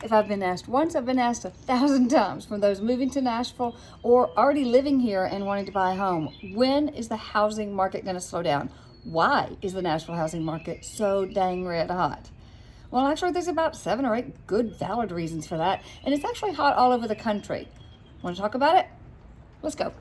If I've been asked once, I've been asked 1,000 times from those moving to Nashville or already living here and wanting to buy a home. When is the housing market going to slow down? Why is the Nashville housing market so dang red hot? Well, actually, there's about 7 or 8 good, valid reasons for that, and it's actually hot all over the country. Want to talk about it? Let's go.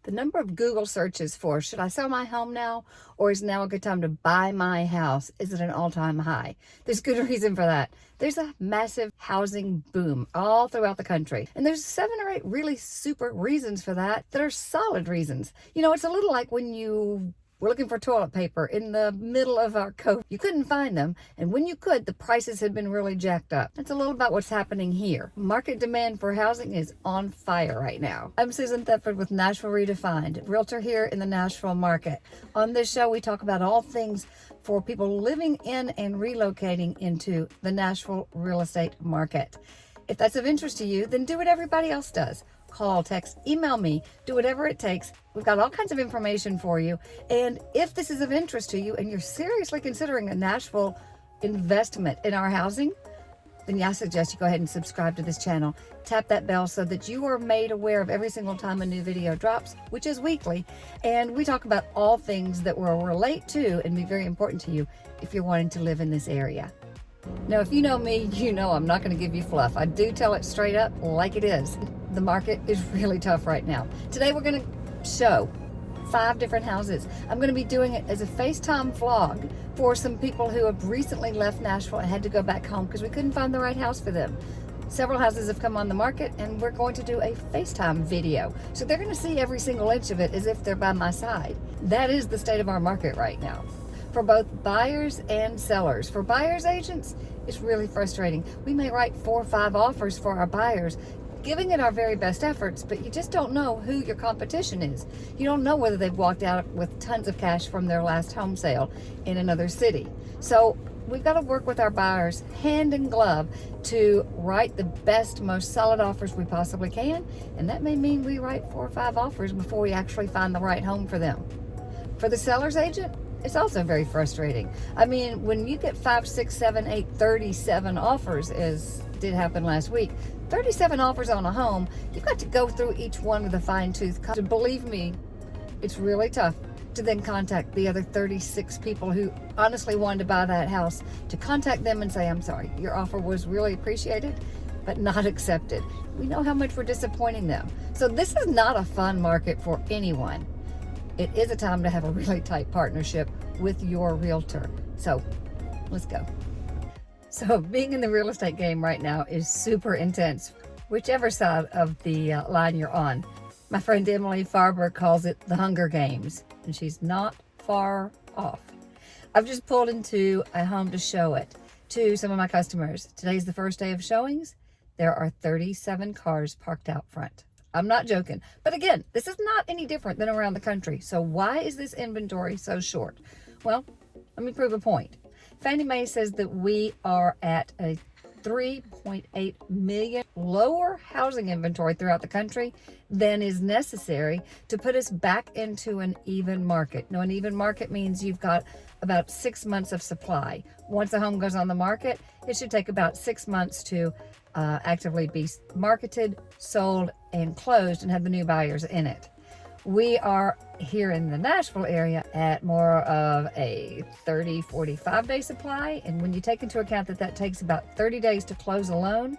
The number of Google searches for should I sell my home now, or is now a good time to buy my house, is at an all-time high. There's good reason for that. There's a massive housing boom all throughout the country. And there's 7 or 8 really super reasons for that are solid reasons. You know, it's a little like when you were looking for toilet paper in the middle of our COVID. You couldn't find them, and when you could, the prices had been really jacked up. That's a little about what's happening here. Market demand for housing is on fire right now. I'm Susan Thetford with Nashville Redefined, realtor here in the Nashville market. On this show, we talk about all things for people living in and relocating into the Nashville real estate market. If that's of interest to you, then do what everybody else does. Call, text, email me, do whatever it takes. We've got all kinds of information for you. And if this is of interest to you and you're seriously considering a Nashville investment in our housing, then I suggest you go ahead and subscribe to this channel. Tap that bell so that you are made aware of every single time a new video drops, which is weekly. And we talk about all things that will relate to and be very important to you if you're wanting to live in this area. Now, if you know me, you know I'm not going to give you fluff. I do tell it straight up like it is. The market is really tough right now. Today we're going to show 5 different houses. I'm going to be doing it as a FaceTime vlog for some people who have recently left Nashville and had to go back home because we couldn't find the right house for them. Several houses have come on the market and we're going to do a FaceTime video. So they're going to see every single inch of it as if they're by my side. That is the state of our market right now, for both buyers and sellers. For buyers agents, it's really frustrating. We may write 4 or 5 offers for our buyers, giving it our very best efforts, but you just don't know who your competition is. You don't know whether they've walked out with tons of cash from their last home sale in another city. So we've got to work with our buyers hand in glove to write the best, most solid offers we possibly can. And that may mean we write 4 or 5 offers before we actually find the right home for them. For the seller's agent, it's also very frustrating. I mean, when you get 5, 6, 7, 8, 37 offers, as did happen last week, 37 offers on a home, you've got to go through each one with a fine-tooth comb. Believe me, it's really tough to then contact the other 36 people who honestly wanted to buy that house, to contact them and say, I'm sorry, your offer was really appreciated, but not accepted. We know how much we're disappointing them. So this is not a fun market for anyone. It is a time to have a really tight partnership with your realtor. So let's go. So being in the real estate game right now is super intense, whichever side of the line you're on. My friend Emily Farber calls it the Hunger Games, and she's not far off. I've just pulled into a home to show it to some of my customers. Today's the first day of showings. There are 37 cars parked out front. I'm not joking. But again, this is not any different than around the country. So why is this inventory so short? Well, let me prove a point. Fannie Mae says that we are at a 3.8 million lower housing inventory throughout the country than is necessary to put us back into an even market. Now, an even market means you've got about 6 months of supply. Once a home goes on the market, it should take about 6 months to actively be marketed, sold, and closed and have the new buyers in it. We are here in the Nashville area at more of a 30, 45 day supply. And when you take into account that that takes about 30 days to close alone,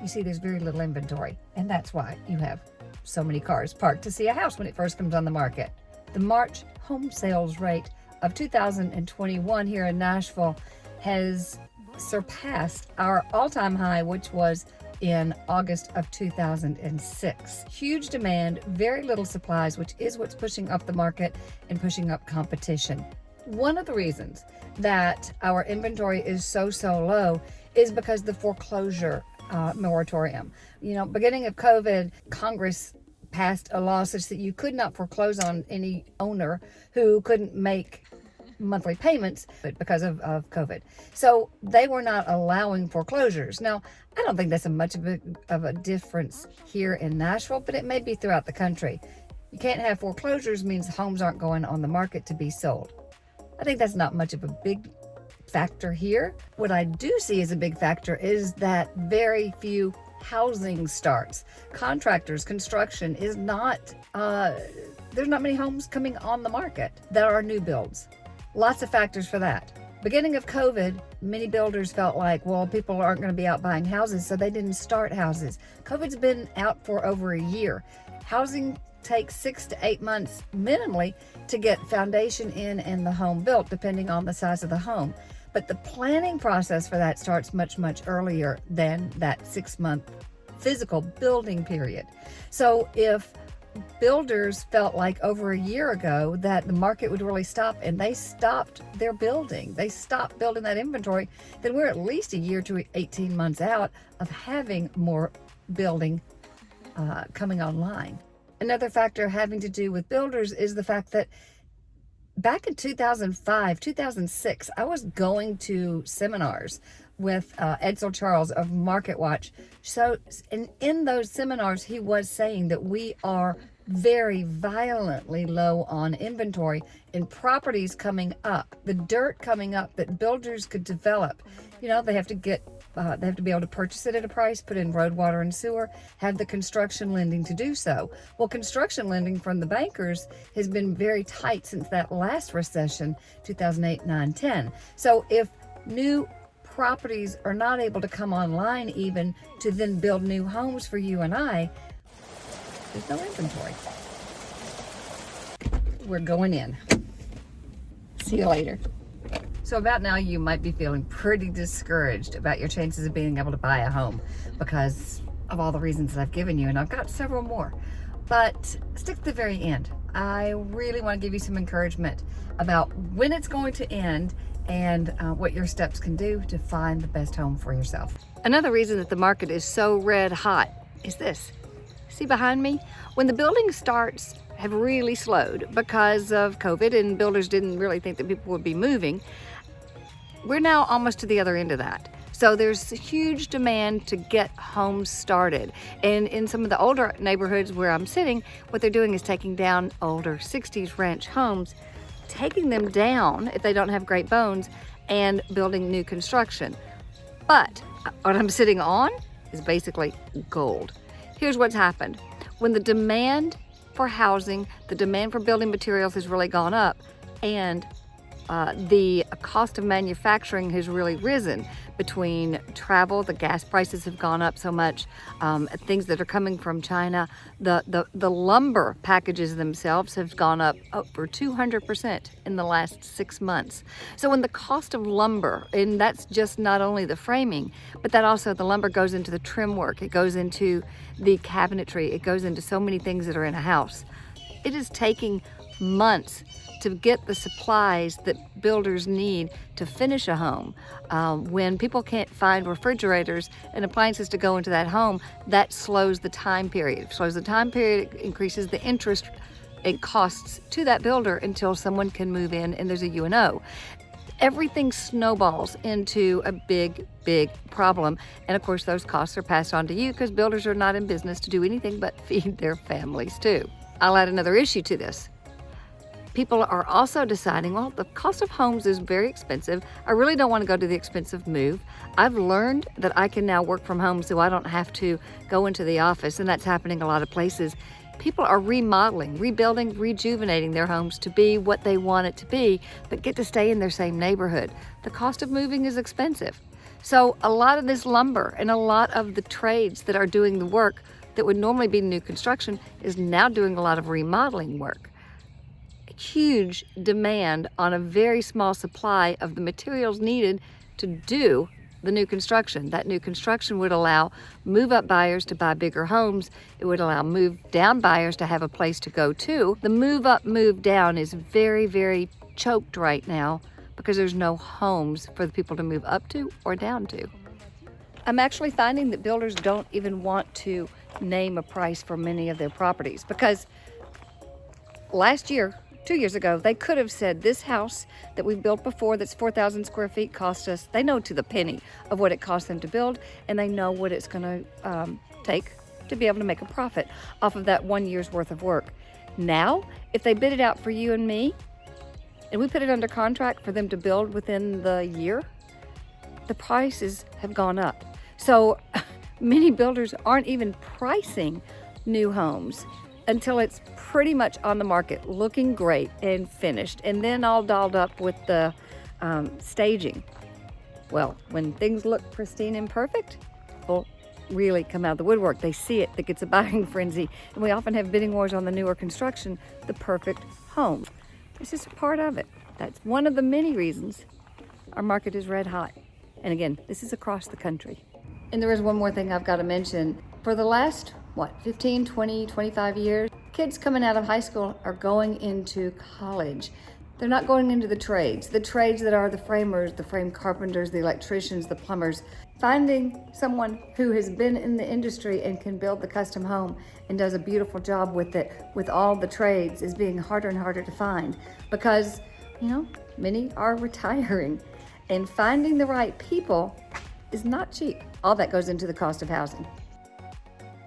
you see there's very little inventory. And that's why you have so many cars parked to see a house when it first comes on the market. The March home sales rate of 2021 here in Nashville has surpassed our all-time high, which was in August of 2006. Huge demand, very little supplies, which is what's pushing up the market and pushing up competition. One of the reasons that our inventory is so low is because the foreclosure moratorium. You know, beginning of COVID, Congress passed a law such that you could not foreclose on any owner who couldn't make monthly payments because of COVID. So they were not allowing foreclosures. Now, I don't think that's much of a difference here in Nashville, but it may be throughout the country. You can't have foreclosures means homes aren't going on the market to be sold. I think that's not much of a big factor here. What I do see as a big factor is that very few housing starts. Contractors, construction is not, there's not many homes coming on the market that are new builds. Lots of factors for that. Beginning of COVID, many builders felt like, well, people aren't going to be out buying houses, so they didn't start houses. COVID's been out for over a year. Housing takes 6 to 8 months minimally to get foundation in and the home built, depending on the size of the home. But the planning process for that starts much, much earlier than that 6-month physical building period. So if builders felt like over a year ago that the market would really stop and they stopped their building, they stopped building that inventory, then we're at least a year to 18 months out of having more building coming online. Another factor having to do with builders is the fact that back in 2005, 2006, I was going to seminars with Edsel Charles of Market Watch. So in those seminars, he was saying that we are very violently low on inventory and properties coming up, the dirt coming up that builders could develop. You know, they have to get, they have to be able to purchase it at a price, put in road, water, and sewer, have the construction lending to do so. Well, construction lending from the bankers has been very tight since that last recession, 2008, 9, 10. So if new properties are not able to come online even to then build new homes for you and I, there's no inventory. We're going in. See you later. So about now you might be feeling pretty discouraged about your chances of being able to buy a home because of all the reasons that I've given you, and I've got several more. But stick to the very end. I really want to give you some encouragement about when it's going to end and what your steps can do to find the best home for yourself. Another reason that the market is so red hot is this. See behind me? When the building starts have really slowed because of COVID and builders didn't really think that people would be moving, we're now almost to the other end of that. So there's huge demand to get homes started. And in some of the older neighborhoods where I'm sitting, what they're doing is taking down older 60s ranch homes, taking them down if they don't have great bones, and building new construction. But what I'm sitting on is basically gold. Here's what's happened. When the demand for housing, the demand for building materials has really gone up, and the cost of manufacturing has really risen between travel, the gas prices have gone up so much, things that are coming from China, the lumber packages themselves have gone up over 200% in the last 6 months. So when the cost of lumber, and that's just not only the framing, but that also the lumber goes into the trim work, it goes into the cabinetry, it goes into so many things that are in a house. It is taking months to get the supplies that builders need to finish a home. When people can't find refrigerators and appliances to go into that home, that slows the time period. It increases the interest it costs to that builder until someone can move in and there's a UNO. Everything snowballs into a big, big problem. And of course, those costs are passed on to you because builders are not in business to do anything but feed their families too. I'll add another issue to this. People are also deciding, well, the cost of homes is very expensive. I really don't want to go to the expensive move. I've learned that I can now work from home so I don't have to go into the office, and that's happening a lot of places. People are remodeling, rebuilding, rejuvenating their homes to be what they want it to be, but get to stay in their same neighborhood. The cost of moving is expensive. So a lot of this lumber and a lot of the trades that are doing the work that would normally be new construction is now doing a lot of remodeling work. Huge demand on a very small supply of the materials needed to do the new construction. That new construction would allow move-up buyers to buy bigger homes. It would allow move-down buyers to have a place to go to. The move-up, move-down is very, very choked right now because there's no homes for the people to move up to or down to. I'm actually finding that builders don't even want to name a price for many of their properties because last year, 2 years ago, they could have said this house that we built before that's 4,000 square feet cost us, they know to the penny of what it cost them to build, and they know what it's gonna take to be able to make a profit off of that 1 year's worth of work. Now, if they bid it out for you and me, and we put it under contract for them to build within the year, the prices have gone up. So many builders aren't even pricing new homes until it's pretty much on the market, looking great and finished, and then all dolled up with the staging. Well, when things look pristine and perfect, people really come out of the woodwork. They see it, that gets a buying frenzy, and we often have bidding wars on the newer construction, the perfect home. This is a part of it. That's one of the many reasons our market is red hot. And again, this is across the country. And there is one more thing I've got to mention. For the last, 15, 20, 25 years, kids coming out of high school are going into college. They're not going into the trades that are the framers, the frame carpenters, the electricians, the plumbers. Finding someone who has been in the industry and can build the custom home and does a beautiful job with it, with all the trades, is being harder and harder to find because, many are retiring. And finding the right people is not cheap. All that goes into the cost of housing.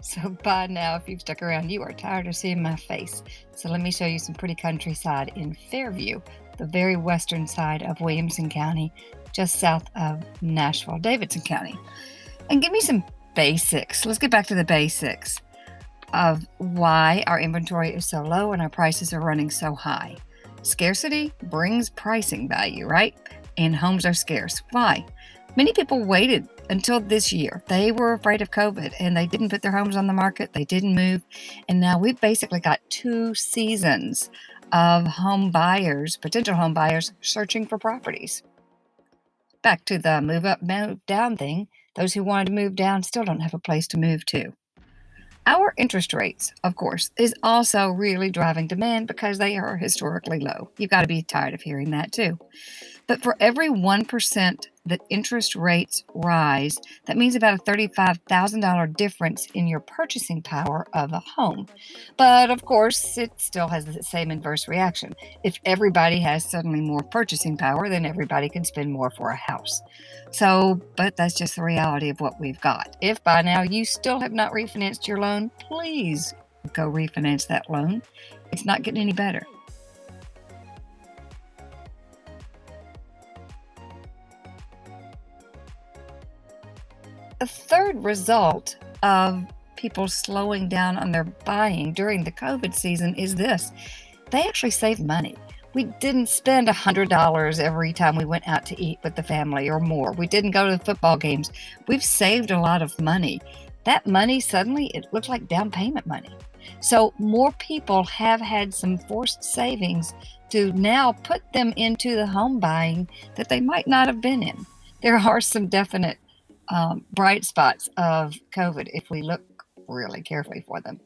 So by now, if you've stuck around, you are tired of seeing my face. So let me show you some pretty countryside in Fairview, the very western side of Williamson County, just south of Nashville, Davidson County. And give me some basics. Let's get back to the basics of why our inventory is so low and our prices are running so high. Scarcity brings pricing value, right? And homes are scarce. Why? Many people waited until this year. They were afraid of COVID and they didn't put their homes on the market. They didn't move. And now we've basically got 2 seasons of home buyers, potential home buyers, searching for properties. Back to the move up, move down thing. Those who wanted to move down still don't have a place to move to. Our interest rates, of course, is also really driving demand because they are historically low. You've got to be tired of hearing that too. But for every 1% that interest rates rise, that means about a $35,000 difference in your purchasing power of a home. But of course, it still has the same inverse reaction. If everybody has suddenly more purchasing power, then everybody can spend more for a house. But that's just the reality of what we've got. If by now you still have not refinanced your loan, please go refinance that loan. It's not getting any better. The third result of people slowing down on their buying during the COVID season is this. They actually saved money. We didn't spend $100 every time we went out to eat with the family or more. We didn't go to the football games. We've saved a lot of money. That money suddenly, it looks like down payment money. So more people have had some forced savings to now put them into the home buying that they might not have been in. There are some definite bright spots of COVID if we look really carefully for them.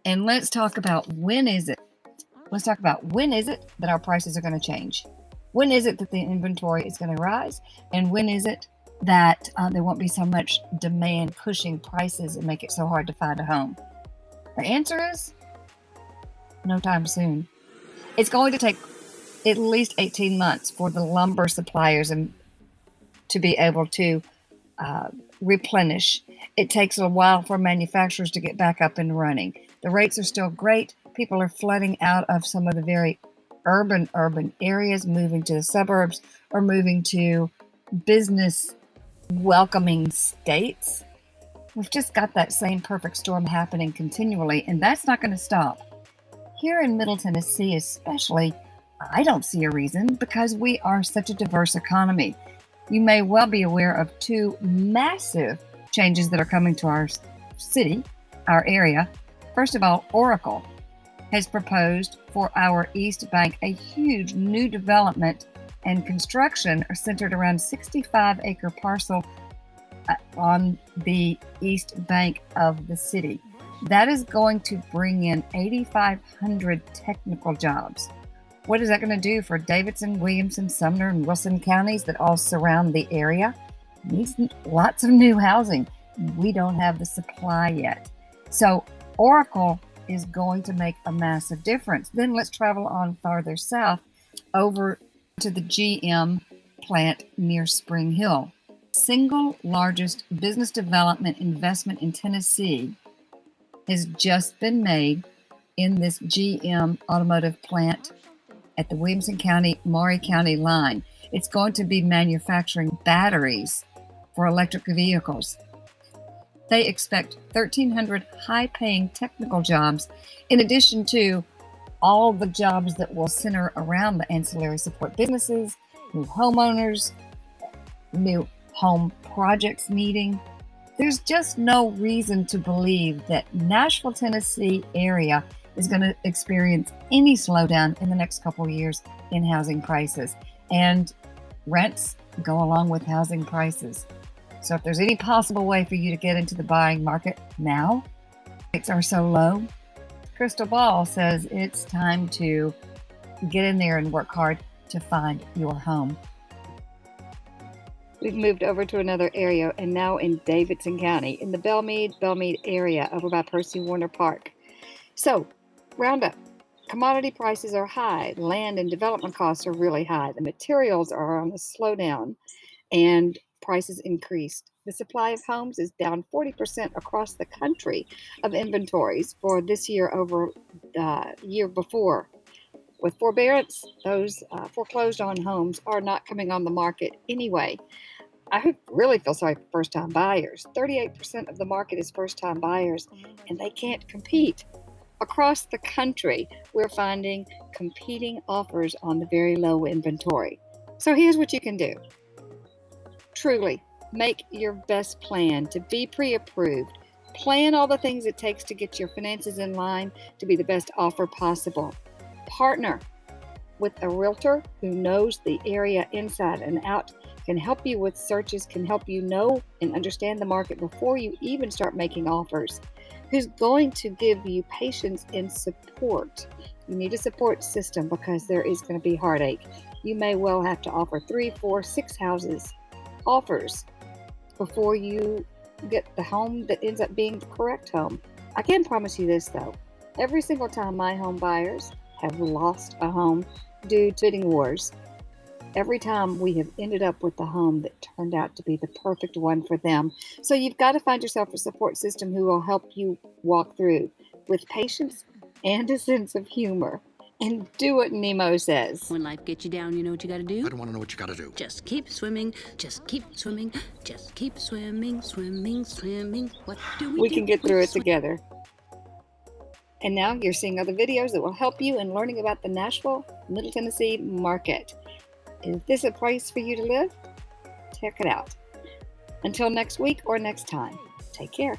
And let's talk about when is it that our prices are going to change? When is it that the inventory is going to rise? And when is it that there won't be so much demand pushing prices and make it so hard to find a home? The answer is no time soon. It's going to take at least 18 months for the lumber suppliers to be able to replenish. It takes a while for manufacturers to get back up and running. The rates are still great. People are flooding out of some of the very urban areas, moving to the suburbs or moving to business welcoming states. We've just got that same perfect storm happening continually, and that's not going to stop. Here in Middle Tennessee especially, I don't see a reason because we are such a diverse economy. You may well be aware of 2 massive changes that are coming to our city, our area. First of all, Oracle has proposed for our East Bank a huge new development and construction centered around a 65-acre parcel on the East Bank of the city. That is going to bring in 8,500 technical jobs. What is that going to do for Davidson, Williamson, Sumner, and Wilson counties that all surround the area? It needs lots of new housing. We don't have the supply yet. So Oracle is going to make a massive difference. Then let's travel on farther south over to the GM plant near Spring Hill. single largest business development investment in Tennessee has just been made in this GM automotive plant at the Williamson County, Maury County line. It's going to be manufacturing batteries for electric vehicles. They expect 1,300 high-paying technical jobs, in addition to all the jobs that will center around the ancillary support businesses, new homeowners, new home projects needing. There's just no reason to believe that Nashville, Tennessee area is going to experience any slowdown in the next couple of years in housing prices. And rents go along with housing prices. So if there's any possible way for you to get into the buying market now, rates are so low, Crystal Ball says it's time to get in there and work hard to find your home. We've moved over to another area and now in Davidson County, in the Belmead area over by Percy Warner Park. So, round up. Commodity prices are high. Land and development costs are really high. The materials are on a slowdown and prices increased. The supply of homes is down 40% across the country of inventories for this year over the year before. With forbearance, those foreclosed on homes are not coming on the market anyway. I really feel sorry for first-time buyers. 38% of the market is first-time buyers, and they can't compete. Across the country, we're finding competing offers on the very low inventory. So here's what you can do. Truly, make your best plan to be pre-approved. Plan all the things it takes to get your finances in line to be the best offer possible. Partner with a realtor who knows the area inside and out, can help you with searches, can help you know and understand the market before you even start making offers, who's going to give you patience and support. You need a support system because there is going to be heartache. You may well have to offer 3, 4, 6 houses offers before you get the home that ends up being the correct home. I can promise you this though. Every single time my home buyers have lost a home due to bidding wars, every time we have ended up with the home that turned out to be the perfect one for them. So you've got to find yourself a support system who will help you walk through with patience and a sense of humor. And do what Nemo says. When life gets you down, you know what you gotta do? I don't want to know what you gotta do. Just keep swimming, just keep swimming, just keep swimming, swimming, swimming. What do we do? We can get through it together. And now you're seeing other videos that will help you in learning about the Nashville, Middle Tennessee market. Is this a place for you to live? Check it out. Until next week or next time, take care.